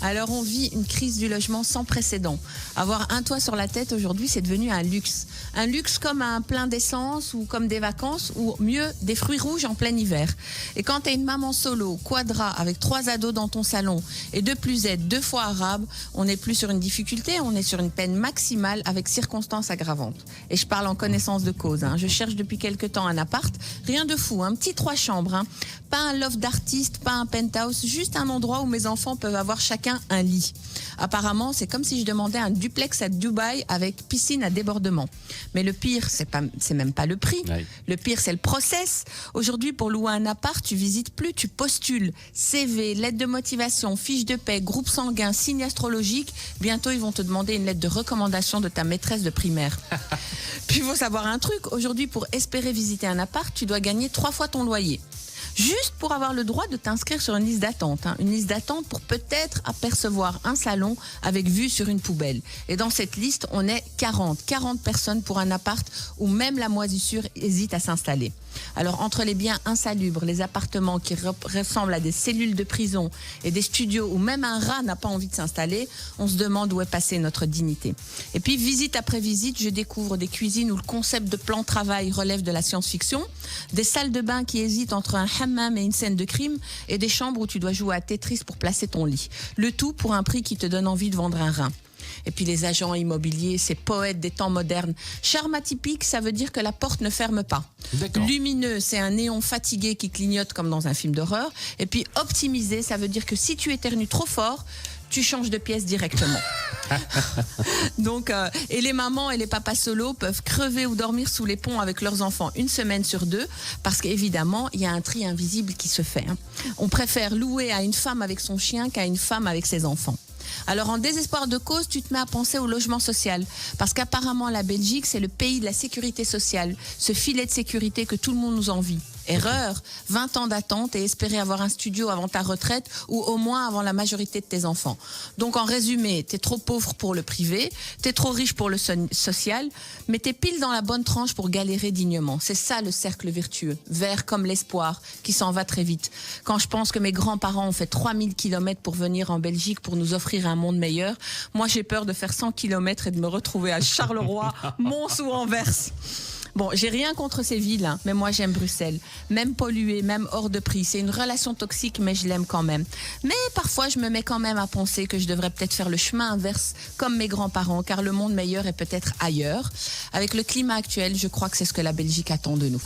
Alors on vit une crise du logement sans précédent. Avoir un toit sur la tête aujourd'hui, c'est devenu un luxe. Un luxe comme un plein d'essence ou comme des vacances ou mieux des fruits rouges en plein hiver. Et quand tu es une maman solo, quadra, avec 3 ados dans ton salon et de plus être 2 fois arabe, on n'est plus sur une difficulté, on est sur une peine maximale avec circonstances aggravantes. Et je parle en connaissance de cause. Je cherche depuis quelque temps un appart, rien de fou, un petit 3 chambres. Pas un loft d'artiste, pas un penthouse, juste un endroit où mes enfants peuvent avoir chacun un lit. Apparemment, c'est comme si je demandais un duplex à Dubaï avec piscine à débordement. Mais le pire, c'est même pas le prix. Oui. Le pire, c'est le process. Aujourd'hui, pour louer un appart, tu visites plus, tu postules. CV, lettre de motivation, fiche de paie, groupe sanguin, signe astrologique. Bientôt, ils vont te demander une lettre de recommandation de ta maîtresse de primaire. Puis, il faut savoir un truc. Aujourd'hui, pour espérer visiter un appart, tu dois gagner 3 fois ton loyer. Juste pour avoir le droit de t'inscrire sur une liste d'attente. Une liste d'attente pour peut-être apercevoir un salon avec vue sur une poubelle. Et dans cette liste, on est 40 personnes pour un appart où même la moisissure hésite à s'installer. Alors, entre les biens insalubres, les appartements qui ressemblent à des cellules de prison et des studios où même un rat n'a pas envie de s'installer, on se demande où est passée notre dignité. Et puis, visite après visite, je découvre des cuisines où le concept de plan de travail relève de la science-fiction, des salles de bain qui hésitent entre un hammam et une scène de crime, et des chambres où tu dois jouer à Tetris pour placer ton lit. Le tout pour un prix qui te donne envie de vendre un rein. Et puis les agents immobiliers, ces poètes des temps modernes. Charme atypique, ça veut dire que la porte ne ferme pas. D'accord. Lumineux, c'est un néon fatigué qui clignote comme dans un film d'horreur. Et puis optimisé, ça veut dire que si tu éternues trop fort, tu changes de pièce directement. Donc, et les mamans et les papas solos peuvent crever ou dormir sous les ponts avec leurs enfants 1 semaine sur 2, parce qu'évidemment, il y a un tri invisible qui se fait. On préfère louer à une femme avec son chien qu'à une femme avec ses enfants. Alors, en désespoir de cause, tu te mets à penser au logement social. Parce qu'apparemment, la Belgique, c'est le pays de la sécurité sociale. Ce filet de sécurité que tout le monde nous envie. Erreur, 20 ans d'attente et espérer avoir un studio avant ta retraite ou au moins avant la majorité de tes enfants. Donc, en résumé, t'es trop pauvre pour le privé, t'es trop riche pour le social, mais t'es pile dans la bonne tranche pour galérer dignement. C'est ça le cercle vertueux, vert comme l'espoir, qui s'en va très vite. Quand je pense que mes grands-parents ont fait 3000 km pour venir en Belgique pour nous offrir un monde meilleur, moi j'ai peur de faire 100 km et de me retrouver à Charleroi, Mons ou Anvers. Bon, j'ai rien contre ces villes, mais moi j'aime Bruxelles. Même polluée, même hors de prix. C'est une relation toxique, mais je l'aime quand même. Mais parfois, je me mets quand même à penser que je devrais peut-être faire le chemin inverse comme mes grands-parents, car le monde meilleur est peut-être ailleurs. Avec le climat actuel, je crois que c'est ce que la Belgique attend de nous.